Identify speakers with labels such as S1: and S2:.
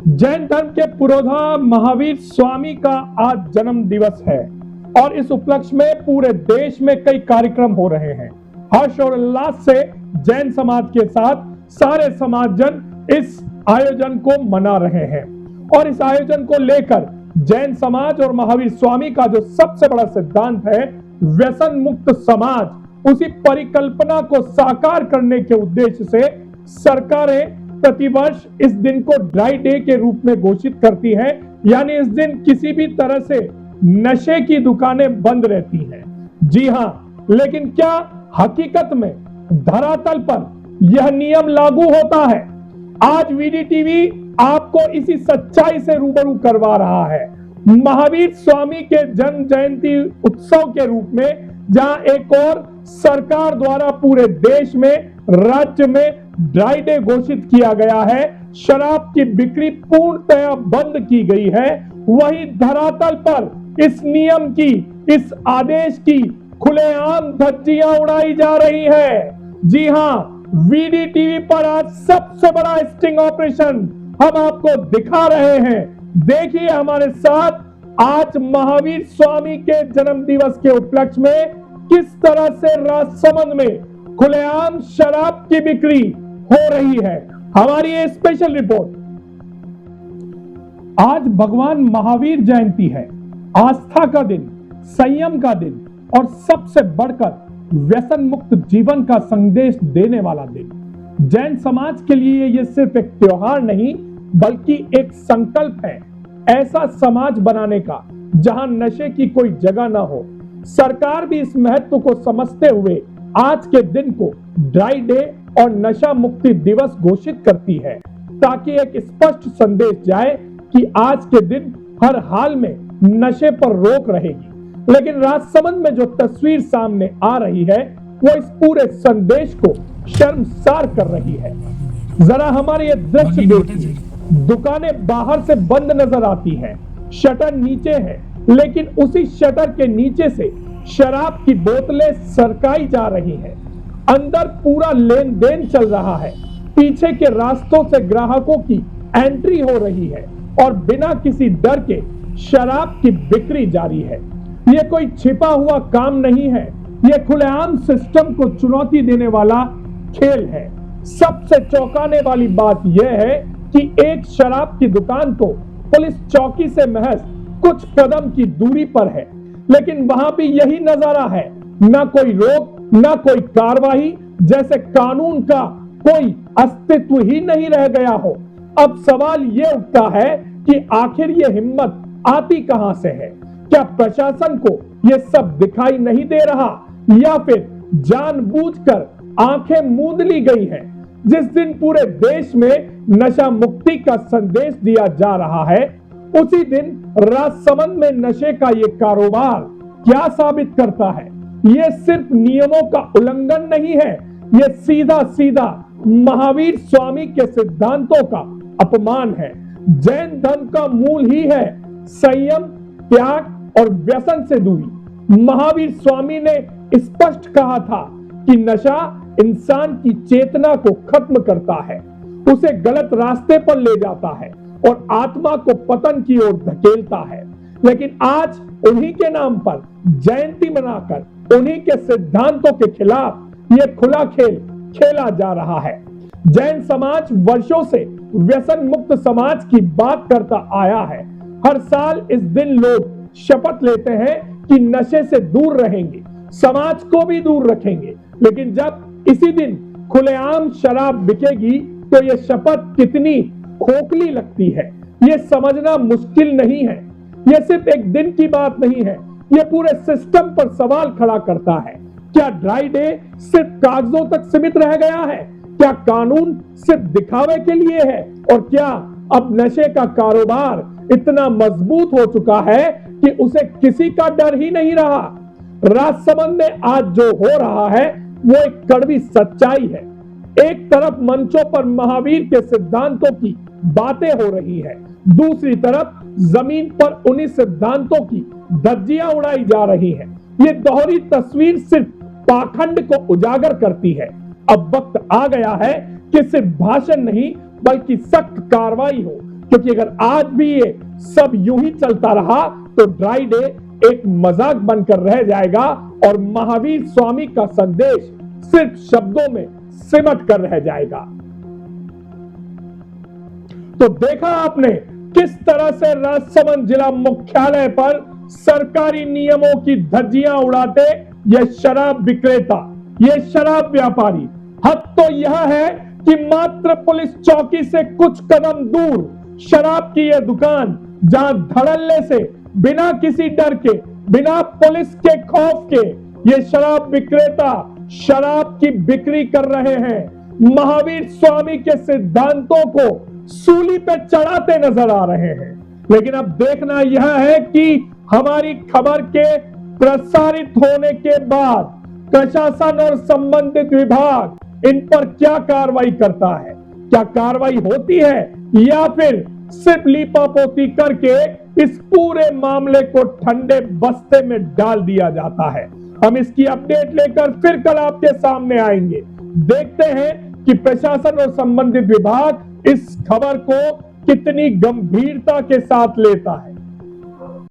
S1: जैन धर्म के पुरोधा महावीर स्वामी का आज जन्म दिवस है और इस उपलक्ष्य में पूरे देश में कई कार्यक्रम हो रहे हैं। हर्ष और उल्लास से जैन समाज के साथ सारे समाजजन इस आयोजन को मना रहे हैं और इस आयोजन को लेकर जैन समाज और महावीर स्वामी का जो सबसे बड़ा सिद्धांत है व्यसन मुक्त समाज, उसी परिकल्पना को साकार करने के उद्देश्य से सरकारें प्रतिवर्ष इस दिन को ड्राई डे के रूप में घोषित करती हैं, यानी इस दिन किसी भी तरह से नशे की दुकानें बंद रहती हैं। जी हां, लेकिन क्या हकीकत में धरातल पर यह नियम लागू होता है? आज वीडीटीवी आपको इसी सच्चाई से रूबरू करवा रहा है। महावीर स्वामी के जन्म जयंती उत्सव के रूप में जहां एक और सरकार द्वारा पूरे देश में, राज्य में ड्राई डे घोषित किया गया है, शराब की बिक्री पूर्णतया बंद की गई है, वही धरातल पर इस नियम की, इस आदेश की खुलेआम धज्जियां उड़ाई जा रही है। जी हां, वीडीटीवी पर आज सबसे बड़ा स्टिंग ऑपरेशन हम आपको दिखा रहे हैं। देखिए हमारे साथ आज महावीर स्वामी के जन्म दिवस के उपलक्ष्य में किस तरह से राजसमंद में खुलेआम शराब की बिक्री हो रही है। हमारी ये स्पेशल रिपोर्ट। आज भगवान महावीर जयंती है, आस्था का दिन, संयम का दिन और सबसे बढ़कर व्यसन मुक्त जीवन का संदेश देने वाला दिन। जैन समाज के लिए यह सिर्फ एक त्योहार नहीं बल्कि एक संकल्प है, ऐसा समाज बनाने का जहां नशे की कोई जगह ना हो। सरकार भी इस महत्व को समझते हुए आज के दिन को ड्राई डे और नशा मुक्ति दिवस घोषित करती है, ताकि एक स्पष्ट संदेश जाए कि आज के दिन हर हाल में नशे पर रोक रहेगी। लेकिन राजसमंद में जो तस्वीर सामने आ रही है वो इस पूरे संदेश को शर्मसार कर रही है। जरा हमारे ये दृश्य देखिए, दुकानें बाहर से बंद नजर आती हैं, शटर नीचे है, लेकिन उसी शटर के नीचे से शराब की बोतलें सरकाई जा रही हैं। अंदर पूरा लेन देन चल रहा है, पीछे के रास्तों से ग्राहकों की एंट्री हो रही है और बिना किसी डर के शराब की बिक्री जारी है। ये कोई छिपा हुआ काम नहीं है, ये खुलेआम सिस्टम को चुनौती देने वाला खेल है। सबसे चौंकाने वाली बात यह है कि एक शराब की दुकान तो पुलिस चौकी से महज कुछ कदम की दूरी पर है, लेकिन वहां भी यही नजारा है, ना कोई रोक, ना कोई कार्रवाई, जैसे कानून का कोई अस्तित्व ही नहीं रह गया हो। अब सवाल यह उठता है कि आखिर ये हिम्मत आती कहां से है? क्या प्रशासन को यह सब दिखाई नहीं दे रहा या फिर जानबूझकर आंखें मूंद ली गई हैं? जिस दिन पूरे देश में नशा मुक्ति का संदेश दिया जा रहा है, उसी दिन राजसमंद में नशे का ये कारोबार क्या साबित करता है? ये सिर्फ नियमों का उल्लंघन नहीं है, ये सीधा सीधा महावीर स्वामी के सिद्धांतों का अपमान है। जैन धर्म का मूल ही है संयम, त्याग और व्यसन से दूरी। महावीर स्वामी ने स्पष्ट कहा था कि नशा इंसान की चेतना को खत्म करता है, उसे गलत रास्ते पर ले जाता है और आत्मा को पतन की ओर धकेलता है। लेकिन आज उन्हीं के नाम पर जयंती मनाकर उन्हीं के सिद्धांतों के खिलाफ ये खुला खेल खेला जा रहा है। जैन समाज वर्षों से व्यसन मुक्त समाज की बात करता आया है। हर साल इस दिन लोग शपथ लेते हैं कि नशे से दूर रहेंगे, समाज को भी दूर रखेंगे। लेकिन जब इसी दिन खुलेआम शराब बिकेगी तो यह शपथ कितनी खोखली लगती है, यह समझना मुश्किल नहीं है। यह सिर्फ एक दिन की बात नहीं है, यह पूरे सिस्टम पर सवाल खड़ा करता है। क्या ड्राई डे सिर्फ कागजों तक सीमित रह गया है? क्या कानून सिर्फ दिखावे के लिए है? और क्या अब नशे का कारोबार इतना मजबूत हो चुका है कि उसे किसी का डर ही नहीं रहा? राजसमंद में आज जो हो रहा है वो एक कड़वी सच्चाई है। एक तरफ मंचों पर महावीर के सिद्धांतों की बातें हो रही है, दूसरी तरफ जमीन पर उन्हीं सिद्धांतों की धज्जियां उड़ाई जा रही हैं। ये दोहरी तस्वीर सिर्फ पाखंड को उजागर करती है। अब वक्त आ गया है कि सिर्फ भाषण नहीं बल्कि सख्त कार्रवाई हो। क्योंकि अगर आज भी ये सब यूं ही चलता रहा तो ड्राई डे एक मजाक बनकर रह जाएगा और महावीर स्वामी का संदेश सिर्फ शब्दों में सिमट कर रह जाएगा। तो देखा आपने किस तरह से राजसमंद जिला मुख्यालय पर सरकारी नियमों की धज्जियां उड़ाते ये शराब विक्रेता, ये शराब व्यापारी। हद तो यह है कि मात्र पुलिस चौकी से कुछ कदम दूर शराब की यह दुकान, जहां धड़ल्ले से बिना किसी डर के, बिना पुलिस के खौफ के ये शराब विक्रेता शराब की बिक्री कर रहे हैं, महावीर स्वामी के सिद्धांतों को सूली पे चढ़ाते नजर आ रहे हैं। लेकिन अब देखना यह है कि हमारी खबर के प्रसारित होने के बाद प्रशासन और संबंधित विभाग इन पर क्या कार्रवाई करता है। क्या कार्रवाई होती है या फिर सिर्फ लीपापोती करके इस पूरे मामले को ठंडे बस्ते में डाल दिया जाता है। हम इसकी अपडेट लेकर फिर कल आपके सामने आएंगे। देखते हैं कि प्रशासन और संबंधित विभाग इस खबर को कितनी गंभीरता के साथ लेता है।